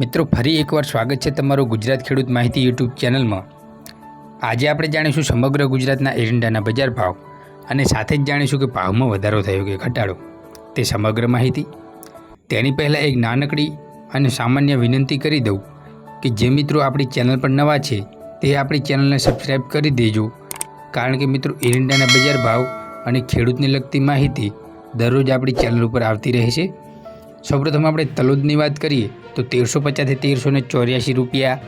મિત્રો ફરી એકવાર સ્વાગત છે તમારું ગુજરાત ખેડૂત માહિતી યુટ્યુબ ચેનલમાં। આજે આપણે જાણીશું સમગ્ર ગુજરાતના એરંડાના બજાર ભાવ અને સાથે જ જાણીશું કે ભાવમાં વધારો થયો કે ઘટાડો તે સમગ્ર માહિતી। તેની પહેલાં એક નાનકડી અને સામાન્ય વિનંતી કરી દઉં કે જે મિત્રો આપણી ચેનલ પર નવા છે તે આપણી ચેનલને સબસ્ક્રાઈબ કરી દેજો, કારણ કે મિત્રો એરંડાના બજાર ભાવ અને ખેડૂતને લગતી માહિતી દરરોજ આપણી ચેનલ ઉપર આવતી રહે છે। સૌપ્રથમ આપણે તલોદની વાત કરીએ તો 1350 થી 1384 રૂપિયા,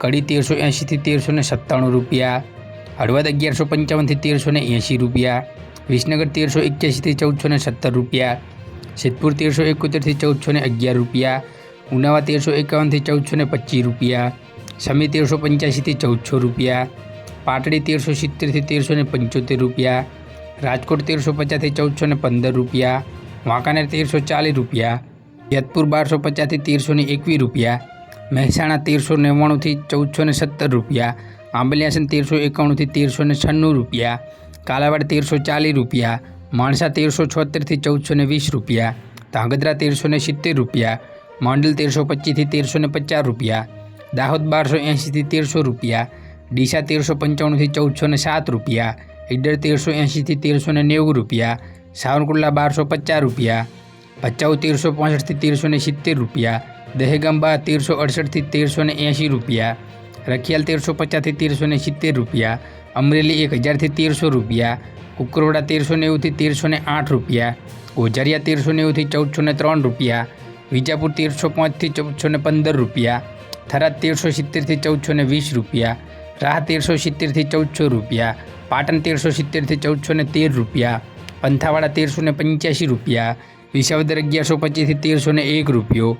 કડી 1380 થી 1397 રૂપિયા, હળવદ 1155 થી 1380 રૂપિયા, વિસનગર 1381 થી 1417 રૂપિયા, સિદ્ધપુર 1371 થી 1411 રૂપિયા, ઉનાવા 1351 થી 1425 રૂપિયા, સમી 1385 થી 1400 રૂપિયા, પાટડી 1370 થી 1375 રૂપિયા, રાજકોટ 1350 થી 1415 રૂપિયા, વાંકાનેર 1340 રૂપિયા, જેતપુર 1250 થી 1321 રૂપિયા, મહેસાણા 1399 થી 1417 રૂપિયા, આંબલિયાસન 1351 થી 1396 રૂપિયા, કાલાવાડ 1340 રૂપિયા, માણસા 1376 થી 1420 રૂપિયા, ધાંગધ્રા 1370 રૂપિયા, માંડલ 1325 થી 1350 રૂપિયા, દાહોદ 1280 થી 1300 રૂપિયા, ડીસા 1355 થી 1407 રૂપિયા, ઈડર 1380 થી 1390 રૂપિયા, સાવરકુંડલા 1250 રૂપિયા, ભચાઉ 1365 થી 1370 રૂપિયા, દહેગામ 1368 થી 1380 રૂપિયા, રખિયાલ 1350 થી 1370 રૂપિયા, અમરેલી 1000 થી 1300 રૂપિયા, કુકરોડા 1390 થી 1308 રૂપિયા, ગોઝારિયા 1390 થી 1403 રૂપિયા, વિજાપુર 1305 થી 1415 રૂપિયા, થરાદ 1370 થી 1420 રૂપિયા, રાહ 1370 થી 1400 રૂપિયા, પાટણ 1370 થી 1413 રૂપિયા, પંથાવાડા 1385 રૂપિયા, વિસાવદર 1125 થી 1301 રૂપિયો,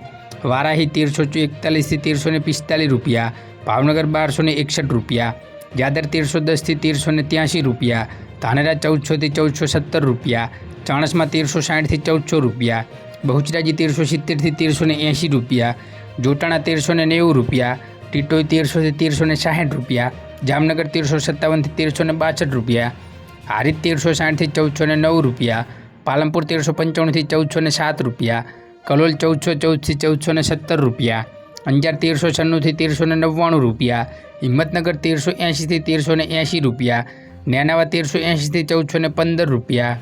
વારાહી 1341 થી 1345 રૂપિયા, ભાવનગર 1261 રૂપિયા, જાદર 1310 થી 1383 રૂપિયા, ધાનેરા 1400 થી 1417 રૂપિયા, ચાણસમાં 1360 થી 1400 રૂપિયા, બહુચરાજી 1370 થી 1380 રૂપિયા, જોટાણા 1390 રૂપિયા, ટીટોઈ 1300 થી 1360 રૂપિયા, જામનગર 1357 થી 1362 રૂપિયા, હારીજ 1360 થી 1409 રૂપિયા, પાલનપુર 1395 થી 1407 રૂપિયા, કલોલ 1414 થી 1417 રૂપિયા, અંજાર 1396 થી 1399 રૂપિયા, હિંમતનગર 1380 થી 1380 રૂપિયા, નેનાવા 1380 થી 1415 રૂપિયા,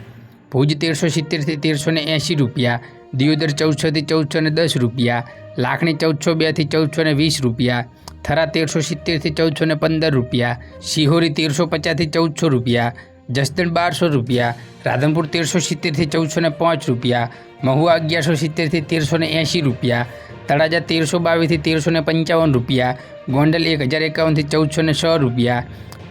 ભુજ 1370 થી 1380 રૂપિયા, દિયોદર 1400 થી 1410 રૂપિયા, લાખણી 1402 થી 1420 રૂપિયા, થરા 1370 થી 1415 રૂપિયા, શિહોરી 1350 થી 1400 રૂપિયા, જસદણ 1200 રૂપિયા, રાધનપુર 1370 થી 1405 રૂપિયા, મહુવા 1170 થી 1380 રૂપિયા, તળાજા 1322 થી 1355 રૂપિયા, ગોંડલ 1051 થી 1406 રૂપિયા,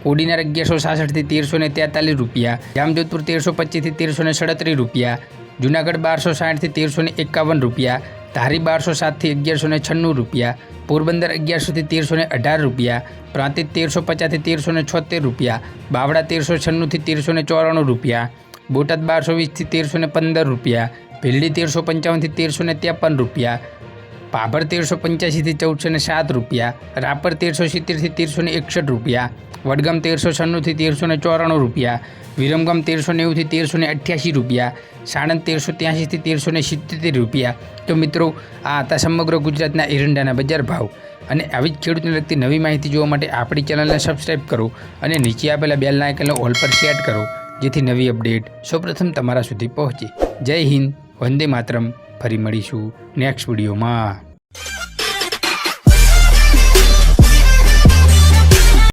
કોડીનાર 1166 થી 1343 રૂપિયા, જામજોધપુર 1325 થી 1337 રૂપિયા, જૂનાગઢ 1260 થી 1351 રૂપિયા, ધારી 1207 થી 1196 રૂપિયા, પોરબંદર 1100 થી 1318 રૂપિયા, પ્રાંતિજ 1350 થી 1376 રૂપિયા, બાવડા 1396 થી 1394 રૂપિયા, બોટાદ 1220 થી 1315 રૂપિયા, ભીલડી 1355 થી 1353 રૂપિયા, ભાભર 1385 થી 1407 રૂપિયા, રાપર 1370 થી 1361 રૂપિયા, વડગામ 1396 થી 1394 રૂપિયા, વિરમગામ 1390 થી 1388 રૂપિયા, સાણંદ 1383 થી 1377 રૂપિયા। તો મિત્રો આ હતા સમગ્ર ગુજરાતના એરંડાના બજાર ભાવ, અને આવી જ ખેડૂતને લગતી નવી માહિતી જોવા માટે આપણી ચેનલને સબસ્ક્રાઈબ કરો અને નીચે આપેલા બેલ આઇકનને ઓલ પર સેટ કરો, જેથી નવી અપડેટ સૌપ્રથમ તમારા સુધી પહોંચે। જય હિન્દ, વંદે માતરમ। ફરી મળીશું નેક્સ્ટ વિડીયોમાં।